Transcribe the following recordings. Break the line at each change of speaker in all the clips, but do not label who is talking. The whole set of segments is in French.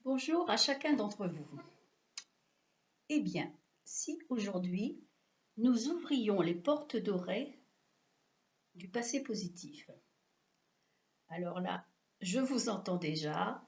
Bonjour à chacun d'entre vous. Eh bien, si aujourd'hui nous ouvrions les portes dorées du passé positif. Alors là, je vous entends déjà.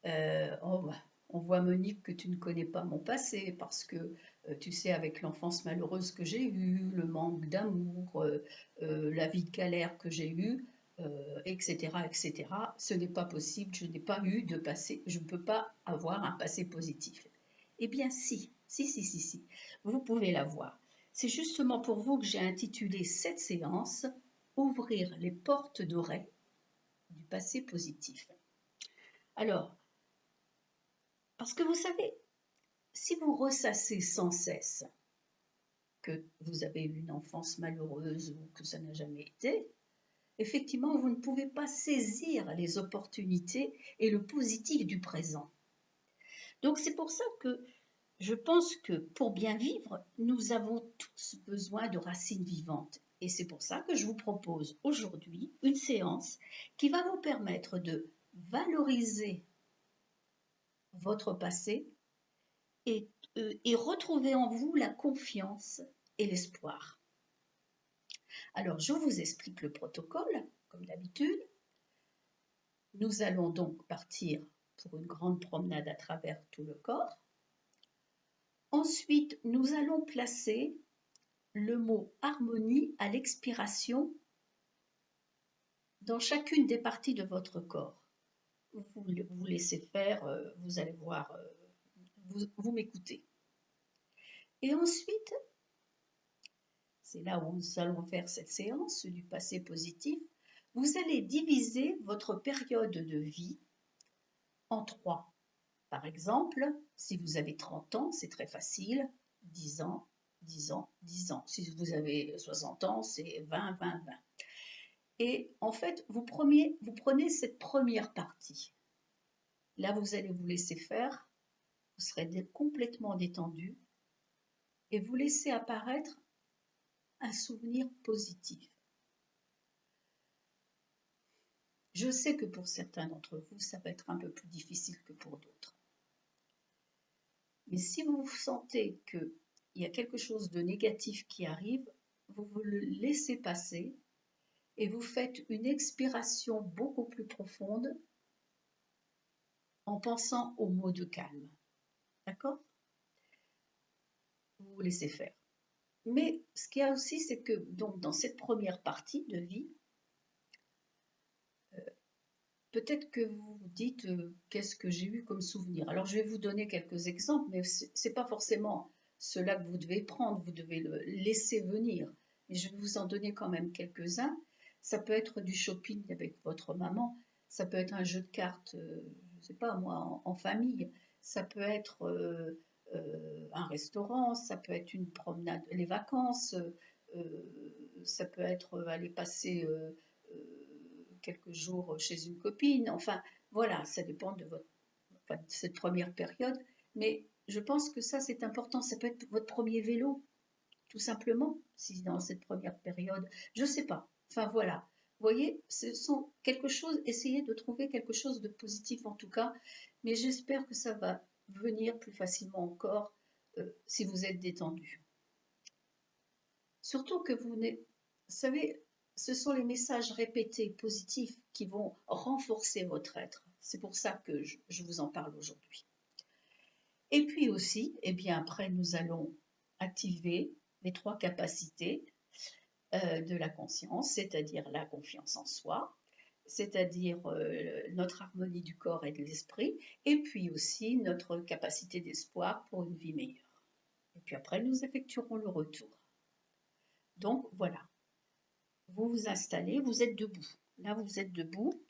On voit Monique que tu ne connais pas mon passé parce que tu sais avec l'enfance malheureuse que j'ai eue, le manque d'amour, la vie de galère que j'ai eue, etc., etc. Ce n'est pas possible, je n'ai pas eu de passé, je ne peux pas avoir un passé positif. Eh bien si, vous pouvez l'avoir. C'est justement pour vous que j'ai intitulé cette séance « Ouvrir les portes dorées du passé positif ». Alors, parce que vous savez, si vous ressassez sans cesse que vous avez eu une enfance malheureuse ou que ça n'a jamais été, effectivement, vous ne pouvez pas saisir les opportunités et le positif du présent. Donc c'est pour ça que je pense que pour bien vivre, nous avons tous besoin de racines vivantes. Et c'est pour ça que je vous propose aujourd'hui une séance qui va vous permettre de valoriser votre passé et retrouver en vous la confiance et l'espoir. Alors, je vous explique le protocole, comme d'habitude. Nous allons donc partir pour une grande promenade à travers tout le corps. Ensuite, nous allons placer le mot harmonie à l'expiration dans chacune des parties de votre corps. Vous laissez faire, vous allez voir, vous m'écoutez. Et ensuite, c'est là où nous allons faire cette séance du passé positif, vous allez diviser votre période de vie en 3. Par exemple, si vous avez 30 ans, c'est très facile, 10 ans, 10 ans, 10 ans. Si vous avez 60 ans, c'est 20, 20, 20. Et en fait, vous prenez cette première partie. Là, vous allez vous laisser faire, vous serez complètement détendu et vous laissez apparaître un souvenir positif. Je sais que pour certains d'entre vous, ça va être un peu plus difficile que pour d'autres. Mais si vous sentez qu'il y a quelque chose de négatif qui arrive, vous le laissez passer et vous faites une expiration beaucoup plus profonde en pensant au mot de calme. D'accord? Vous vous laissez faire. Mais ce qu'il y a aussi, c'est que donc, dans cette première partie de vie, peut-être que vous vous dites qu'est-ce que j'ai eu comme souvenir. Alors je vais vous donner quelques exemples, mais ce n'est pas forcément cela que vous devez prendre, vous devez le laisser venir. Mais je vais vous en donner quand même quelques-uns. Ça peut être du shopping avec votre maman, ça peut être un jeu de cartes, je ne sais pas moi, en famille, ça peut être un restaurant, ça peut être une promenade, les vacances, ça peut être aller passer quelques jours chez une copine. Enfin, voilà, ça dépend de cette première période. Mais je pense que ça, c'est important. Ça peut être votre premier vélo, tout simplement, si dans cette première période. Je ne sais pas. Enfin, voilà. Vous voyez, ce sont quelque chose, essayez de trouver quelque chose de positif en tout cas, mais j'espère que ça va venir plus facilement encore si vous êtes détendu. Surtout que vous savez, ce sont les messages répétés positifs qui vont renforcer votre être. C'est pour ça que je vous en parle aujourd'hui. Et puis aussi, eh bien après, nous allons activer les 3 capacités de la conscience, c'est-à-dire la confiance en soi, c'est-à-dire notre harmonie du corps et de l'esprit, et puis aussi notre capacité d'espoir pour une vie meilleure. Et puis après, nous effectuerons le retour. Donc voilà, vous vous installez, vous êtes debout. Là, vous êtes debout.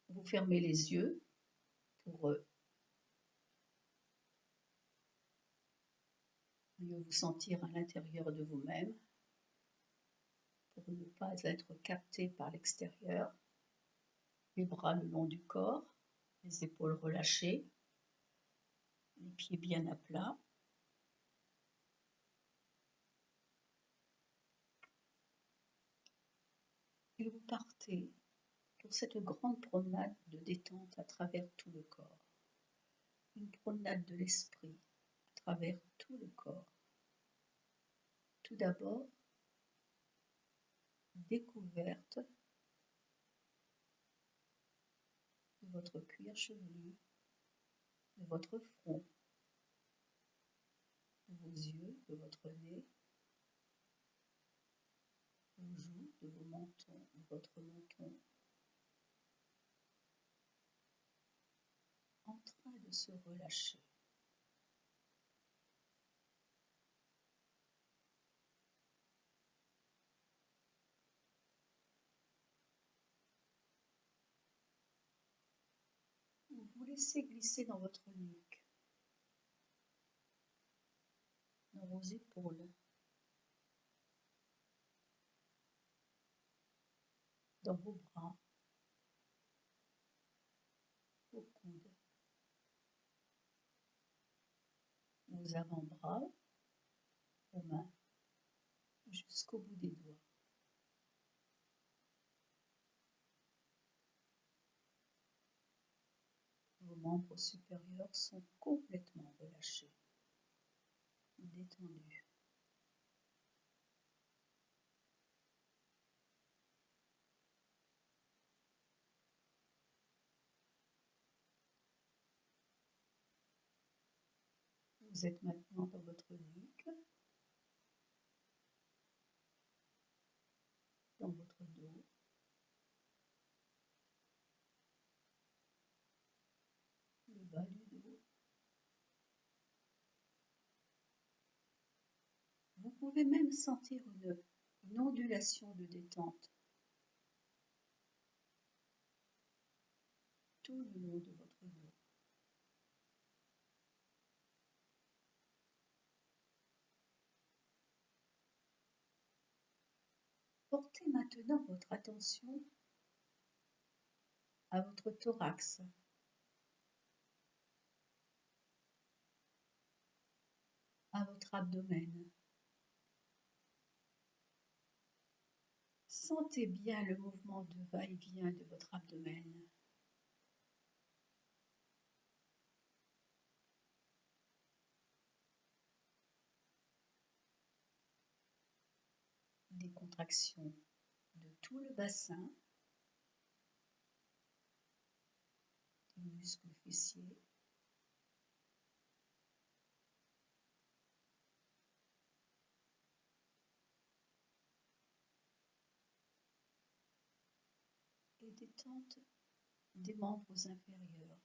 Vous fermez les yeux pour mieux vous sentir à l'intérieur de vous-même, pour ne pas être capté par l'extérieur. Les bras le long du corps, les épaules relâchées, les pieds bien à plat. et vous partez pour cette grande promenade de détente à travers tout le corps. Une promenade de l'esprit à travers tout le corps. Tout d'abord, découverte de votre cuir chevelu, de votre front, de vos yeux, de votre nez, de vos joues, de vos mentons, de votre menton, en train de se relâcher. Vous vous laissez glisser dans votre nuque, dans vos épaules, dans vos bras, vos coudes, vos avant-bras, vos mains, jusqu'au bout des doigts. Vos membres supérieurs sont complètement relâchés, détendus. Vous êtes maintenant dans votre nuque, dans votre dos, le bas du dos. Vous pouvez même sentir une ondulation de détente tout le long de votre dos. Portez maintenant votre attention à votre thorax, à votre abdomen. Sentez bien le mouvement de va-et-vient de votre abdomen. Des contractions de tout le bassin, des muscles fessiers, et détente des membres inférieurs.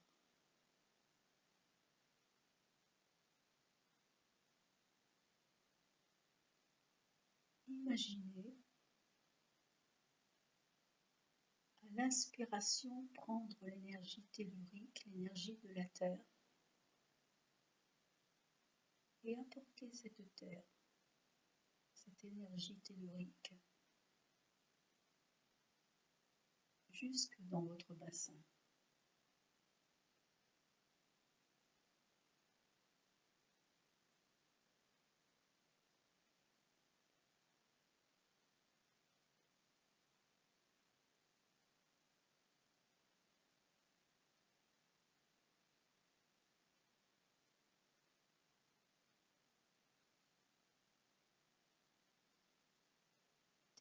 Imaginez à l'inspiration prendre l'énergie tellurique, l'énergie de la Terre, et apporter cette Terre, cette énergie tellurique, jusque dans votre bassin.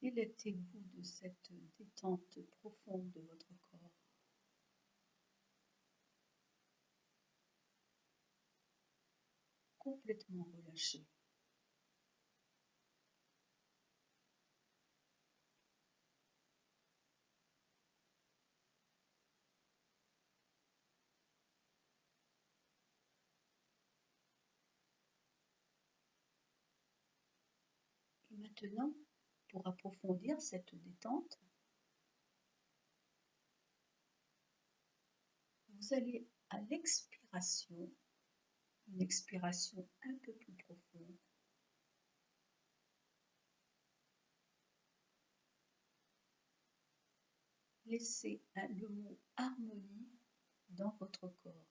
Délectez-vous de cette détente profonde de votre corps. Complètement relâché. Et maintenant, pour approfondir cette détente, vous allez à l'expiration, une expiration un peu plus profonde, laissez le mot harmonie dans votre corps.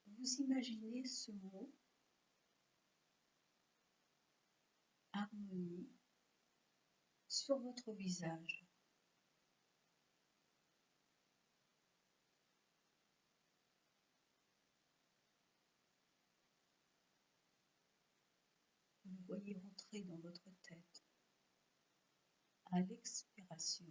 Vous imaginez ce mot harmonie sur votre visage. Vous le voyez rentrer dans votre tête. À l'expiration.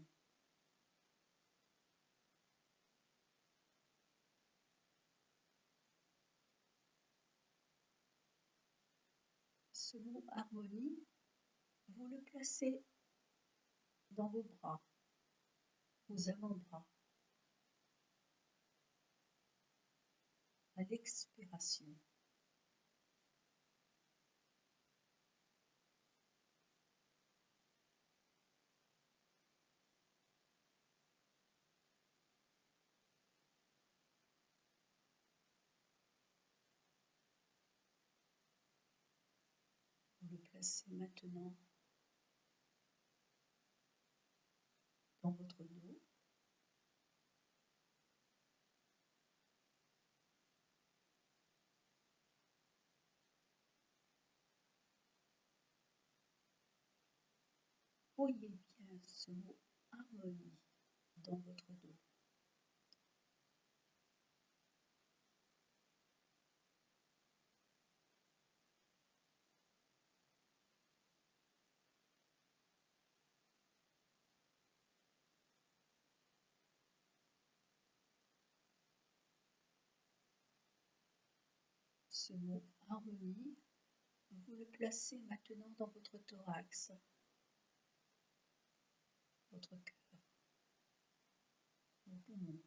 Ce mot harmonie, vous le placez dans vos bras, vos avant-bras. À l'expiration. Vous le placez maintenant dans votre dos. Voyez bien ce mot harmonie dans votre dos. Ce mot harmonie, vous le placez maintenant dans votre thorax, votre cœur, vos poumons.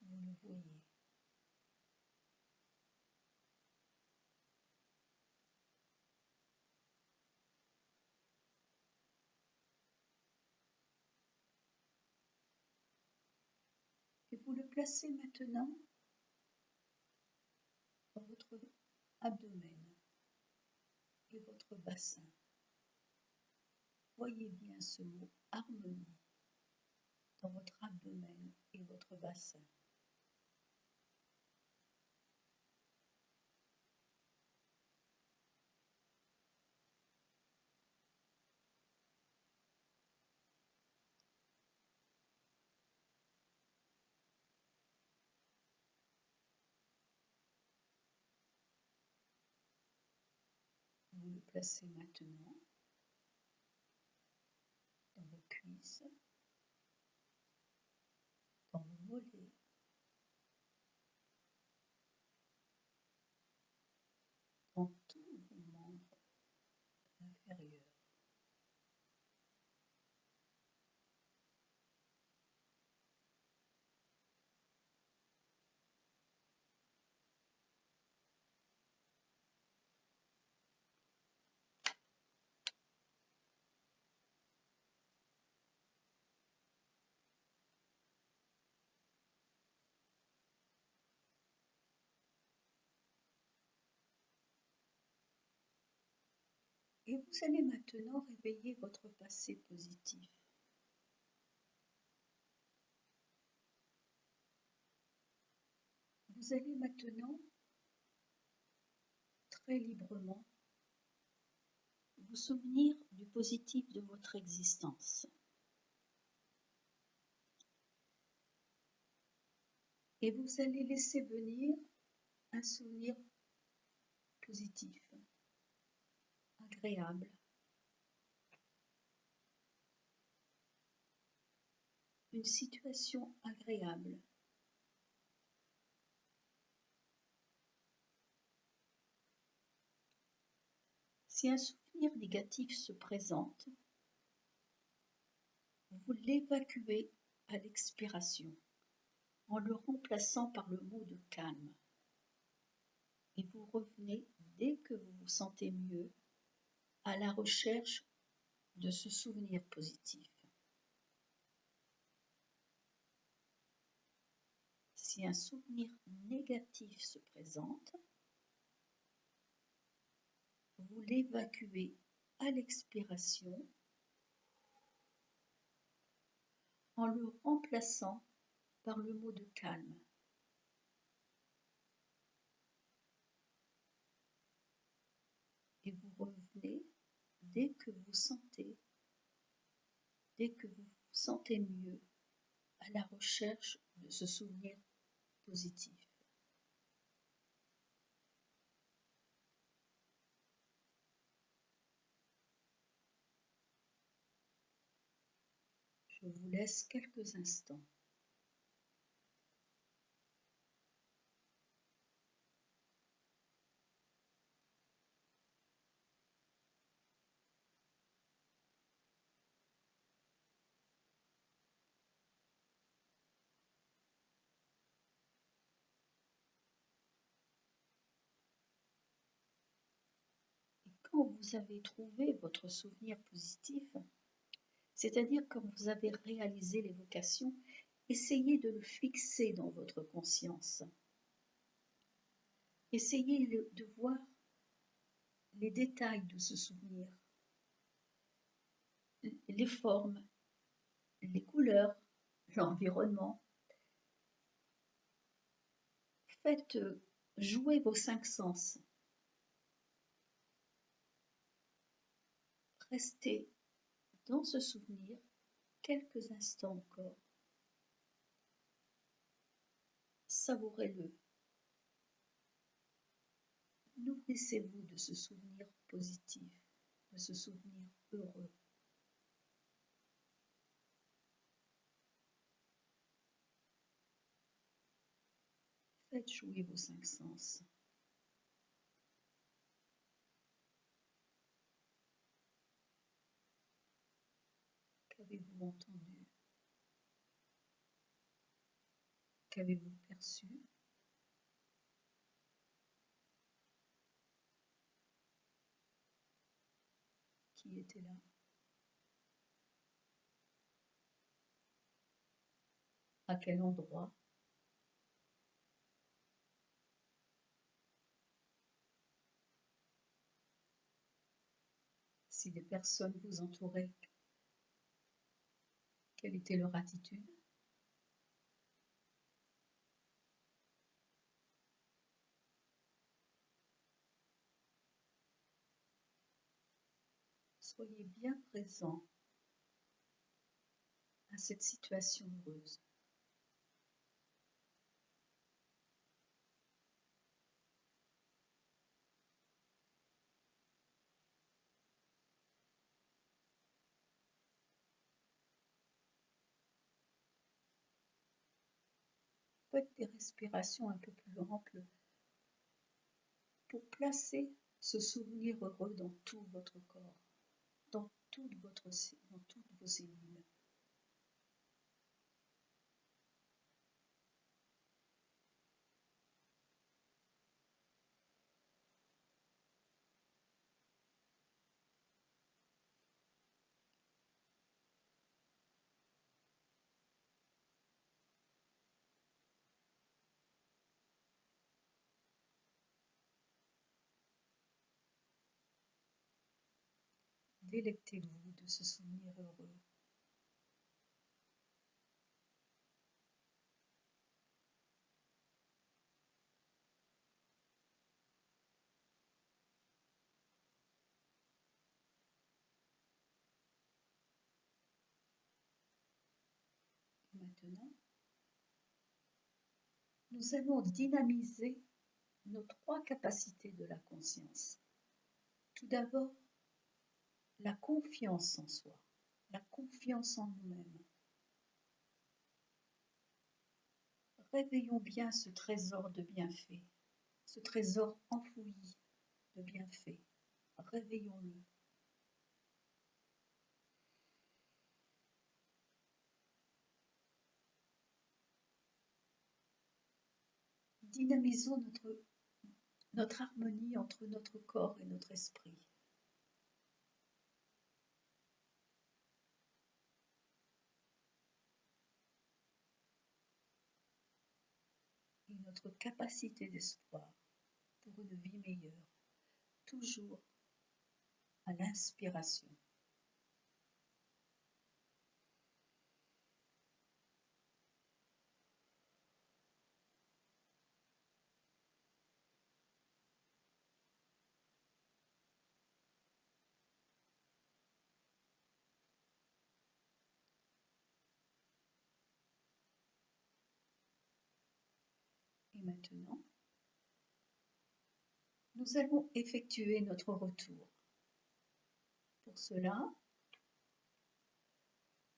Vous le voyez. Et vous le placez maintenant dans votre abdomen et votre bassin. Voyez bien ce mot harmonie dans votre abdomen et votre bassin. Vous le placez maintenant dans vos cuisses, dans vos mollets, dans tous vos membres inférieurs. Et vous allez maintenant réveiller votre passé positif. Vous allez maintenant très librement vous souvenir du positif de votre existence. Et vous allez laisser venir un souvenir positif, agréable. Une situation agréable. Si un souvenir négatif se présente, vous l'évacuez à l'expiration en le remplaçant par le mot de calme. Et vous revenez, dès que vous vous sentez mieux, à la recherche de ce souvenir positif. Si un souvenir négatif se présente, vous l'évacuez à l'expiration en le remplaçant par le mot de calme. allez, dès que vous sentez mieux, à la recherche de ce souvenir positif. Je vous laisse quelques instants. Et quand vous avez trouvé votre souvenir positif, c'est-à-dire quand vous avez réalisé l'évocation, essayez de le fixer dans votre conscience. Essayez de voir les détails de ce souvenir, les formes, les couleurs, l'environnement. Faites jouer vos 5 sens. Restez dans ce souvenir quelques instants encore. Savourez-le. Nourrissez-vous de ce souvenir positif, de ce souvenir heureux. Faites jouer vos 5 sens. Qu'avez-vous entendu? Qu'avez-vous perçu? Qui était là? À quel endroit? Si des personnes vous entouraient, quelle était leur attitude? Soyez bien présent à cette situation heureuse. Faites des respirations un peu plus amples pour placer ce souvenir heureux dans tout votre corps, dans toutes vos cellules. Délectez-vous de ce souvenir heureux. Maintenant, nous allons dynamiser nos 3 capacités de la conscience. Tout d'abord, la confiance en soi, la confiance en nous-mêmes. Réveillons bien ce trésor de bienfaits, ce trésor enfoui de bienfaits. Réveillons-le. Dynamisons notre harmonie entre notre corps et notre esprit. Et notre capacité d'espoir pour une vie meilleure, toujours à l'inspiration. maintenant, nous allons effectuer notre retour. Pour cela,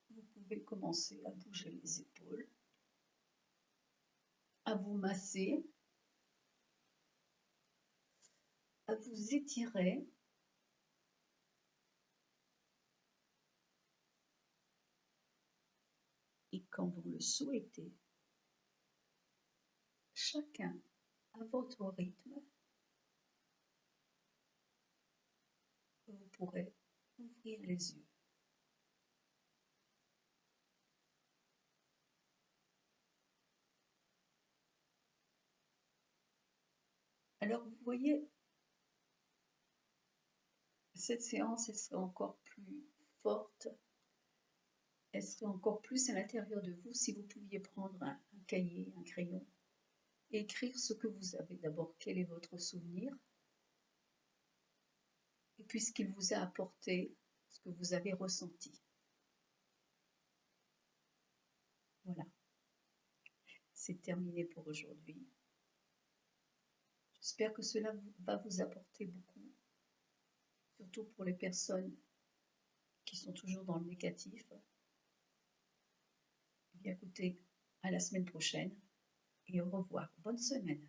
vous pouvez commencer à bouger les épaules, à vous masser, à vous étirer. Et quand vous le souhaitez, chacun à votre rythme, vous pourrez ouvrir les yeux. Alors vous voyez, cette séance, elle serait encore plus forte, elle serait encore plus à l'intérieur de vous si vous pouviez prendre un cahier, un crayon, et écrire ce que vous avez. D'abord, quel est votre souvenir, et puis ce qu'il vous a apporté, ce que vous avez ressenti. Voilà, c'est terminé pour aujourd'hui. J'espère que cela va vous apporter beaucoup, surtout pour les personnes qui sont toujours dans le négatif. Eh bien, écoutez, à la semaine prochaine et au revoir. Bonne semaine.